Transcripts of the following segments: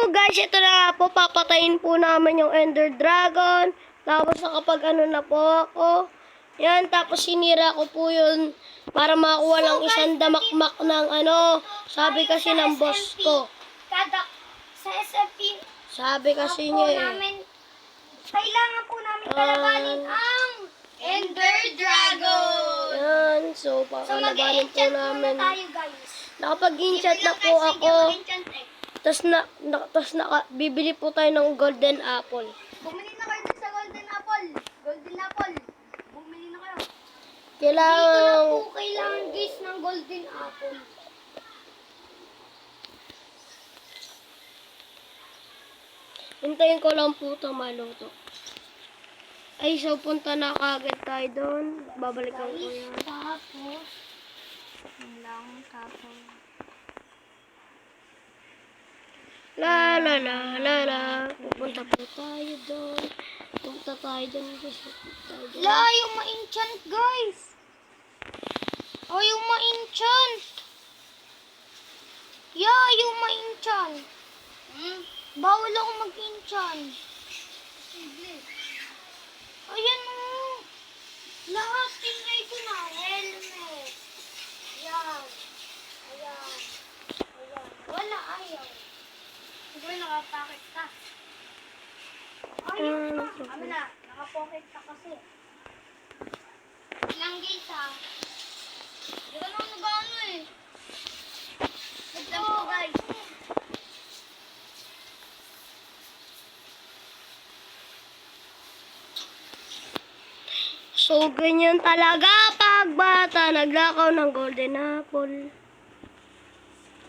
guys, ito na nga po, papatayin po namin yung Ender Dragon. Tapos nakapag ano na po ako. Yan, tapos sinira ko po yun para makuha lang isang damakmak ng ano. Sabi kasi ng boss ko. Sa SMP, Sabi kasi niya eh. kailangan po namin kalabanin ang Ender Dragon. Yan, so So pakalabanin po mag-enchant muna namin. tayo, guys. Nakapag-enchant na po ako. Tapos bibili po tayo ng golden apple. Bumili na kayo dun sa Golden Apple. Golden Apple. Bumili na kayo. Kailangan, Kailangan guys ng Golden Apple. hintayin ko lang po ito maluto. Ay, so punta na kagad tayo doon. Babalikan ko yan. Tapos, yun lang, tapos. La la la la la. Pupunta po tayo doon. Punta tayo doon. La, yung ma-enchant, guys. Oh, yung ma-enchant. Yeah, yung ma-enchant. Bawal ako mag-enchant. Ayan o. Lahat tinry ko na. Helmet. Yan. Ayan. Ayan. Wala, ayaw. Siguro nakapocket ka. Ayaw pa. Ano na, nakapocket ka kasi. Ilang gates ha. Hindi ka naman nag-ano eh. Tignan mo guys. So, ganyan talaga pag bata naglakaw ng golden apple.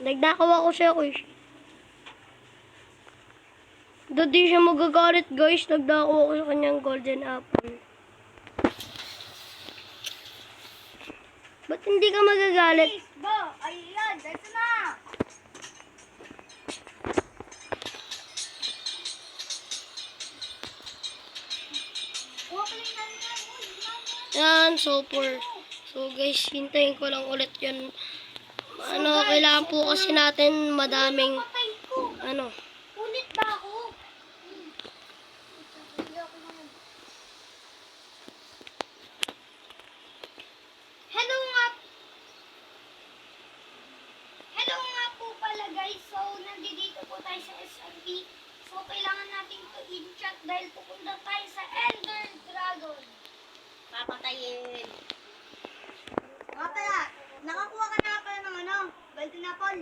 Nagnakaw ako siya, kuy. Doon di siya magagalit, guys. Nagnakaw ako sa kanyang golden apple. Ba't hindi ka magagalit? Please, ba? Ayan, dito na. Yan, so guys, hintayin ko lang ulit yan. Ano, kailangan po kasi natin madaming, Patay ko. ano. Ulit ba ako? Hello nga. Hello nga po pala guys. So, nandito po tayo sa SMP. So, kailangan natin to enchant dahil pupunta tayo sa Ender Dragon. Papatayin. Nga pala, nakakuha ka na pala ng ano, golden apple.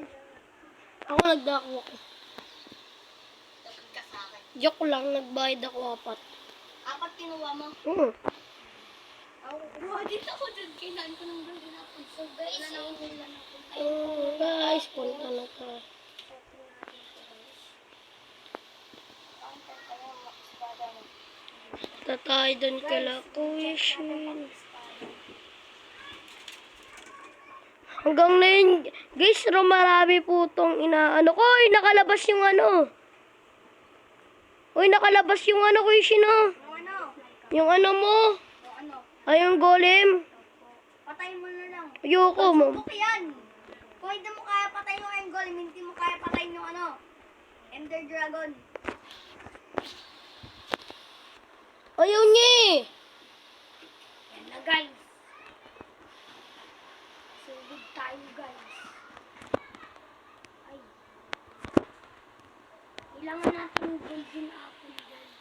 Ako nagdako ako. Tapos ka sa akin. Joke lang, nagbayad ako 4. Apat kinuha mo. Kuha din ako dun. Kailan ko ng golden apple. So guys, Guys, punta na tayo. Punta tayo dun kala Kuya Shin. Hanggang na yun, guys, marami po itong inaano ko. Uy, nakalabas yung ano. Uy, nakalabas yung ano, Kuya Shin, oh. ano? Yung ano mo. O ano? Ay, yung golem. Patay mo na lang. Ayoko mo. Subok yan. Kung hindi mo kaya patay yung end goal, hindi mo kaya patay yung ano, Ender Dragon. Ayaw niya eh. Yan na guys. Sugod tayo guys. Ay. Kailangan natin yung golden apple guys.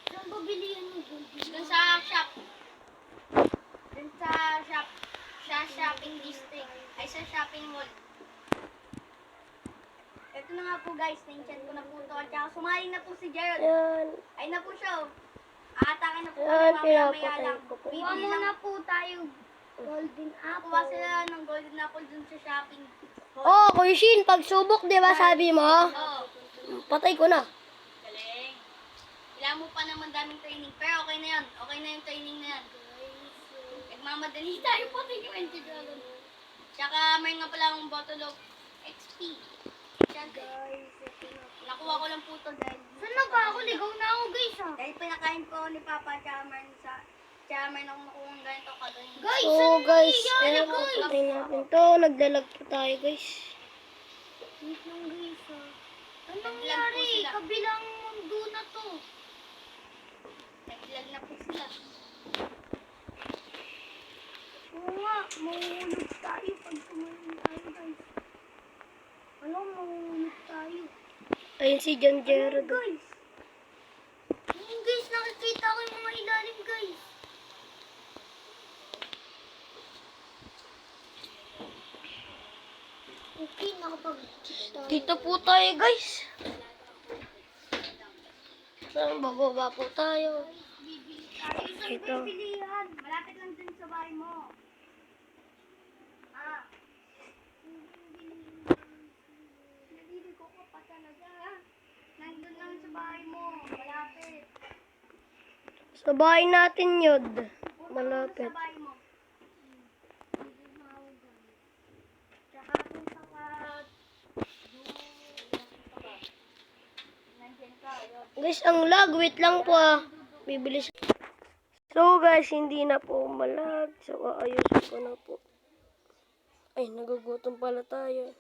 Saan ba bili yan yung golden apple? Dun sa shop. Dun sa shop. Sa shopping district. Ay sa shopping mall. Ito na nga po guys. Na-enchant ko na po ito. At saka sumali na po si Gerald. Yan. Ay na po siya. Aatake na po Yan, kami mamaya pinapatay lang. ko po. Kuha muna po tayo golden apple. Kuha sila ng golden apple dun sa shopping. Oh, Kuya Shin, pagsubok, di ba sabi mo? Oo. Patay ko na. Galing. Kailangan mo pa naman daming training. Pero okay na yan. Okay na yung training na yan. Nagmamadali tayo po yung Ender Dragon. Tsaka may nga pala akong bottle of XP. Guys, nakuha ko lang po ito dahil... Saan na ba ako? Ligaw na ako guys ha. Dahil pinakain ko ni Papa Chairman sa... Chairman ako nakuha ng ganito kagawin. Guys, So guys, ayan, patay natin to. Nagdalag po tayo guys. Wait lang guys ha. Anong nangyari? Kabilang mundo na to. Naglag na po sila. Oo nga, mahulog tayo pag tumayin tayo, guys. Alam, mahulog tayo. Ayun si John Gerard. Guys. Ayun, guys, nakikita ko yung mga ilalim, guys. Okay, nakapag-check tayo. Dito po tayo, guys. Saan bababa po tayo? Bibili tayo. Saan Ito. bibili yan? Malapit lang dun sa bahay mo. Ah. Naliligo ko pa talaga. Nandun lang sa bahay mo. Malapit. Sa bahay natin yun. Punta Malapit. mo sa bahay mo. Tsaka dun sa Nandiyan ka. Ayun. Guys, ang lag. Wait lang po ah. Bibilis. So guys, hindi na po malag. So ayusin ko na po. Ay, nagugutom pala tayo.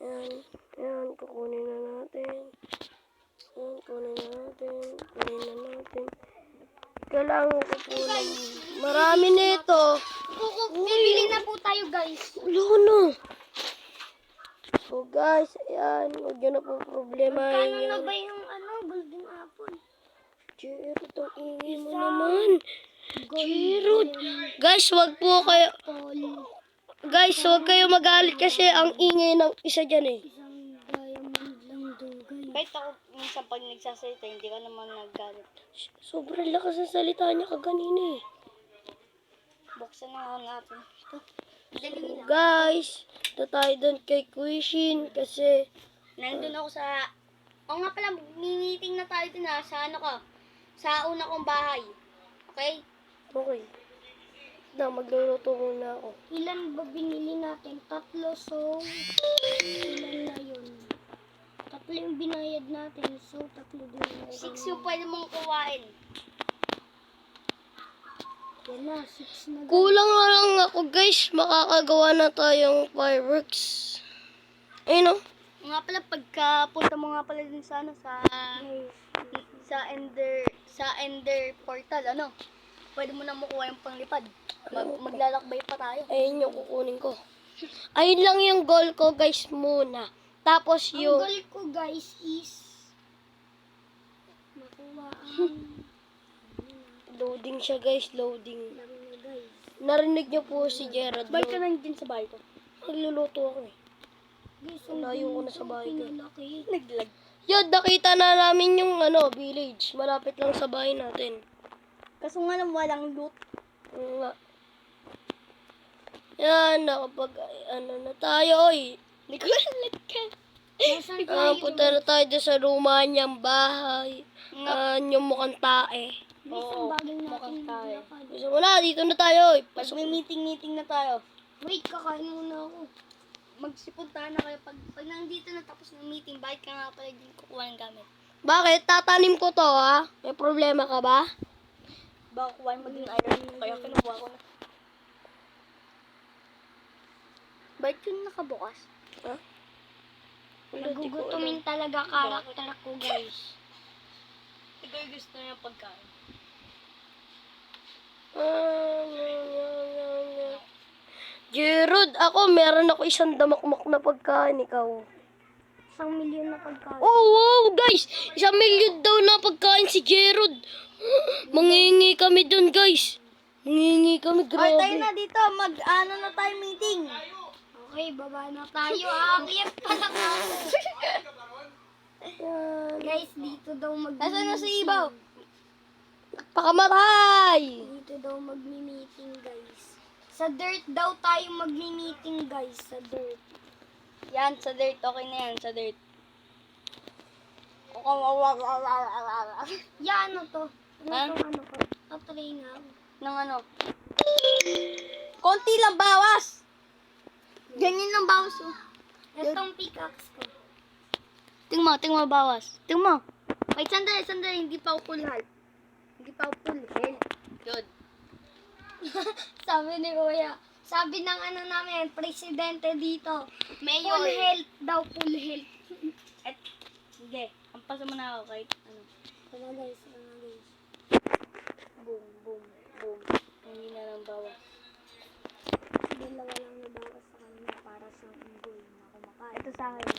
Yan. Yan, kukunin na natin. Yan, kunin na natin. Kunin na natin. Kailangan ko po ng marami nito. Bibili na po tayo, guys. Ulo. So guys, ayan. Huwag nyo na po problema. Kano na ba yung golden apple? Gerald, ang ingay mo naman. Gerald. Guys, wag po kayo. Guys, wag kayo magalit kasi ang ingay ng isa dyan eh. Isang diamond lang daw, guys. Kahit ako minsan pag nagsasalita, hindi ka naman naggalit. Sobrang lakas ng salita niya kaganina eh. Buksan na nga natin. Dali So, lang. guys, ito tayo doon kay Quishin kasi Nandun ako sa... O nga pala, meeting na tayo din ha. Sa ano ka? Sa una kong bahay. Okay? okay. Na, magluluto muna ako. Ilan ba binili natin? 3, so ilan na yun? 3 yung binayad natin, so 3 din na 6 yung pwede mong kuwain. Yan na, 6 na. Kulang na lang ako guys, makakagawa na tayong fireworks. Ayun o. Nga pala, pagka punta mo nga pala dun sa ano, sa Ender portal, ano? Pwede mo na makuha yung panglipad. Maglalakbay pa tayo. Ayun yung kukunin ko. Ayun lang yung goal ko guys muna. Tapos Ang yung... goal ko, guys, is makuha ang Loading siya guys, loading. lang na, guys. Narinig niyo po si Gerard. Balik ka lang din sa bahay ko. Nagluluto ako eh. Guys, Layo ko na sa bahay ko. pinalaki. Naglag. Yun, nakita na namin yung village. Malapit lang sa bahay natin. Kaso nga lang walang loot. Oo nga. Yan, nakapag, na tayo, oy. Hindi ko alam ka. Nasaan tayo? Punta na tayo dyan sa luma niyang bahay. Yung mukhang tae. Guys, Oo, ang bagay natin mukhang tayo. maglakad. Gusto mo na, dito na tayo, oy. Pag may meeting na tayo, Wait, kakain muna ako. magsipunta na kayo. Pag nandito na tapos ng meeting, bakit ka nga pala din kukuha ng gamit? Bakit? Tatanim ko to, ha? May problema ka ba? Baka kuhain mo din iron, kaya kinukuha ko na. Bakit yun nakabukas? Ha? Nagugutumin talaga karakter ko, guys. Ikaw yung gusto niya pagkain. Gerard, ako, meron ako isang damakmak na pagkain, ikaw. 1,000,000 na pagkain. Oh, wow, guys! 1,000,000 daw na pagkain si Gerard. Mangingi kami dun, guys. Mangingi kami, Tayo grabe. na dito, mag-ano na tayo meeting. Okay, baba na tayo. Aakyat pa lang ako. Yan. Guys, dito daw Nasaan na si Ibaw? Pakamatay! Dito daw magmi-meeting, guys. Sa dirt daw tayo magmi-meeting, guys. Sa dirt. Yan, sa dirt. Okay na yan, sa dirt. Yan, ano to? Ha? Ano ko? Tatry nga ako. Nang ano? Konti lang bawas! Ganyan lang bawas, oh. Itong pickaxe ko. Tingmo bawas. Tingmo. Wait, sandali. Hindi pa ako full health. Hindi pa ako full health. Good. Sabi ni Kuya, Sabi ng ano namin, presidente dito. Mayor. Full health daw, full health. At, hindi. Ampasan mo na ako kahit ano. Wala guys, wala guys. Boom, boom, boom. Hindi na lang bawas. Dalawa lang nabawas sa kanya para sa unggoy na kumakain. Ito sa akin.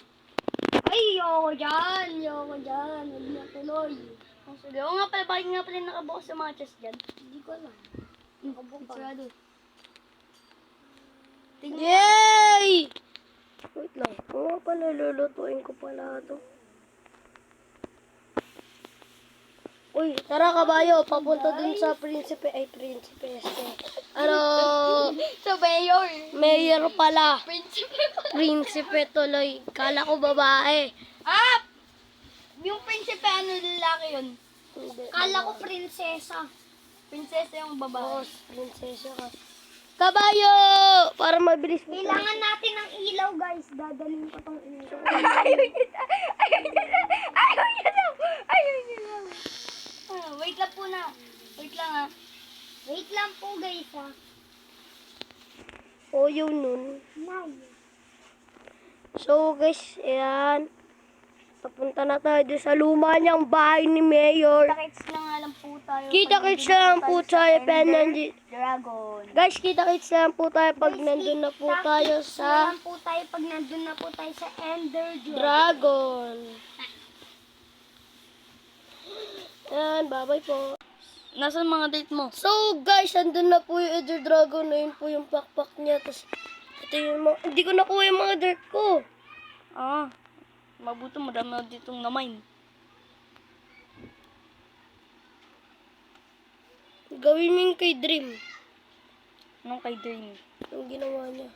Ay, yoko dyan, yoko dyan. Huwag na tuloy. Oh, sige. Oo nga pala, bakit nga pala nakabukas sa mga chest dyan? Hindi ko alam. Nakabuka. Sarado. Yay! Wait lang. Oo pala, lulutuin ko pala ito. Uy, tara kabayo, papunta dun sa prinsipe. Ay, prinsipe. Ano, So, mayor. mayor pala. Principal pala. Prinsipe tuloy. Kala ko babae. Ah! Yung principal, ano lalaki yun? Hindi. Kala ko prinsesa. Prinsesa yung babae. Oo, prinsesya ka. Kabayo! Para mabilis mo. Kailangan natin ng ilaw, guys. Dadalhin ko tong ilaw. Ayaw niya daw. Ah, wait lang po na. Wait lang ah. Wait lang po, guys, ha. O, yun nun. Nay. So, guys, ayan. Papunta na tayo doon sa luma niyang bahay ni Mayor. Kita-kits lang nga lang po tayo. Kita-kits na lang po tayo pag nandun. Dragon. Guys, kita-kits na lang po tayo pag nandun na po tayo sa Saan po tayo pag nandun na po tayo sa Ender Dragon. Dragon. Ayan, bye-bye po. Nasaan mga date mo? So, guys, andun na po yung Ender Dragon. Ayun po yung pakpak niya. Tapos, ito yung mga... Hindi ko nakuha yung mga dirt ko. Ah, mabuto madami na ditong na-mine. Gawin mo yung kay Dream. Anong kay Dream? Yung ginawa niya.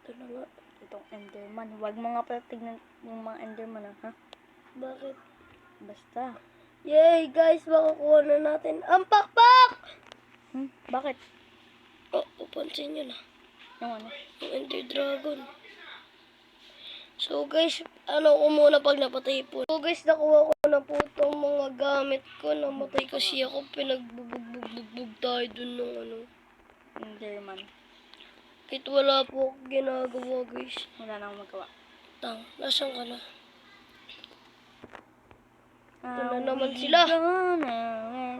Ito na nga. Itong Enderman. Huwag mo nga pala tignan yung mga Enderman ha? Bakit? Basta. Yay, guys, makukuha na natin ang pakpak! Bakit? Oh, pupansin nyo na. Yung ano? Yung Ender Dragon. So, guys, ano ko muna pag napatay po. So, guys, nakuha ko na po itong mga gamit ko. Namatay kasi ako. Pinagbubugbog tayo dun ng ano. Enderman. Kahit wala po akong ginagawa, guys. Wala na akong magawa. Tang, nasan ka na? Ito na naman sila. Gonna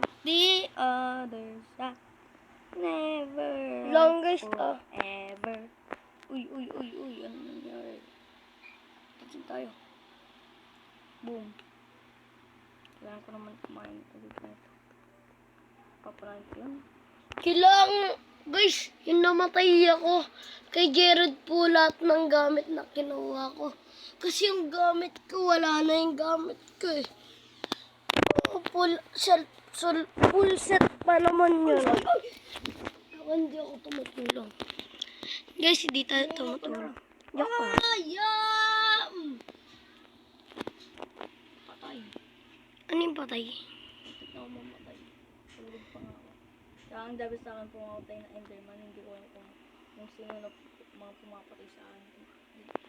let the others out. Never. Lang, guys, Ever. Uy. Ano nangyari? Pansin tayo. Boom. Kailangan ko naman kumain ulit na ito. Paparain ko yun. Kailangan, guys, yung namatay ako. Kay Jared po lahat ng gamit na kinuha ko. Kasi yung gamit ko, wala na yung gamit ko eh. Full set pa naman yun. Ako hindi ako tumutulong. Guys, hindi tayo tumutulong. Joke pa. Ayam! Patay. Ano yung patay? Hindi ako mamatay. Tulog pa nga ako. Kaya ang dabi sa akin pumatay na Enderman. Hindi ko alam kung sino na mga pumapatay sa akin.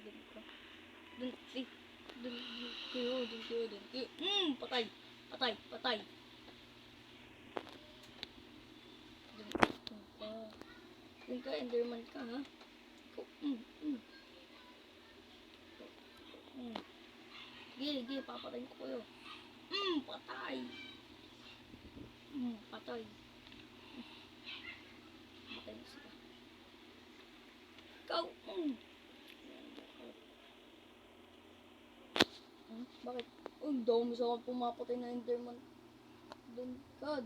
Dun kayo. Patay. Dun ka, Enderman ka, ha? Sige, papatayin ko kayo. Patay. Patay. Patay na sila. Ikaw. Bakit? Ang dami sa akin pumapatay na Enderman. Dun ka.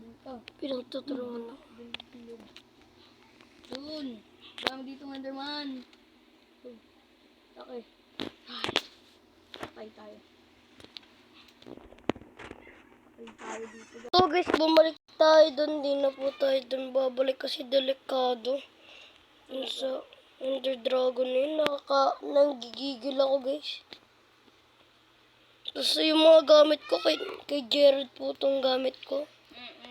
Pinagtutulungan ako. Dun. Dami dito ng Enderman. Okay. Ay. Patay tayo. Patay tayo dito. So guys, bumalik tayo doon. Di na po tayo doon babalik kasi delikado. Yung sa Ender Dragon na yun, nanggigigil ako guys. Tapos yung mga gamit ko, kay Jared po itong gamit ko.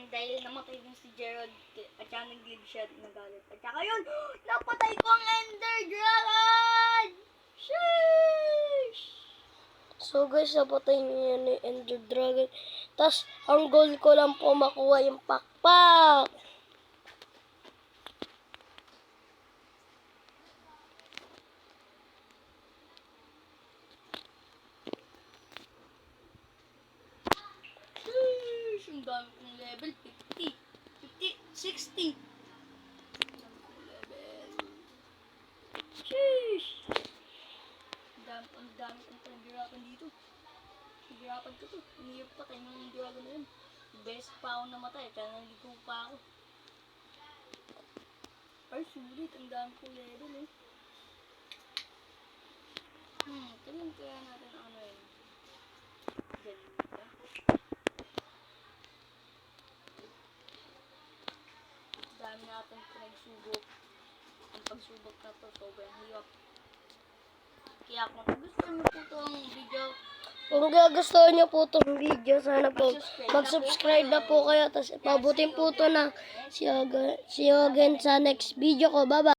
Dahil namatay din si Gerald at saka nag-leave siya nagalit. At saka yun, napatay ko ang Ender Dragon! Sheesh! So guys, napatayin niyo yan yung Ender Dragon. Tapos, ang goal ko lang po makuha yung pakpak. Sheesh! Ang dami kong level. 50. 50. 60. Level. Sheesh! Ang dami kong pinaghirapan dito. Hirapan ko to. Hinihirap pa tayo ng dragon na yun. Best pa ako namatay. Kaya naligo pa ako. Ay, sulit. Ang dami kong level eh. Tingnan kaya natin ano yun. Ganda. Dami natin pinagsubok. Ang pagsubok na to, sobrang hirap. Kaya kung gusto niyo po itong video, Kung gusto niyo po itong video, sana po mag-subscribe na po kayo. Tapos ipabutin po ito na see you again sa next video ko. Bye-bye!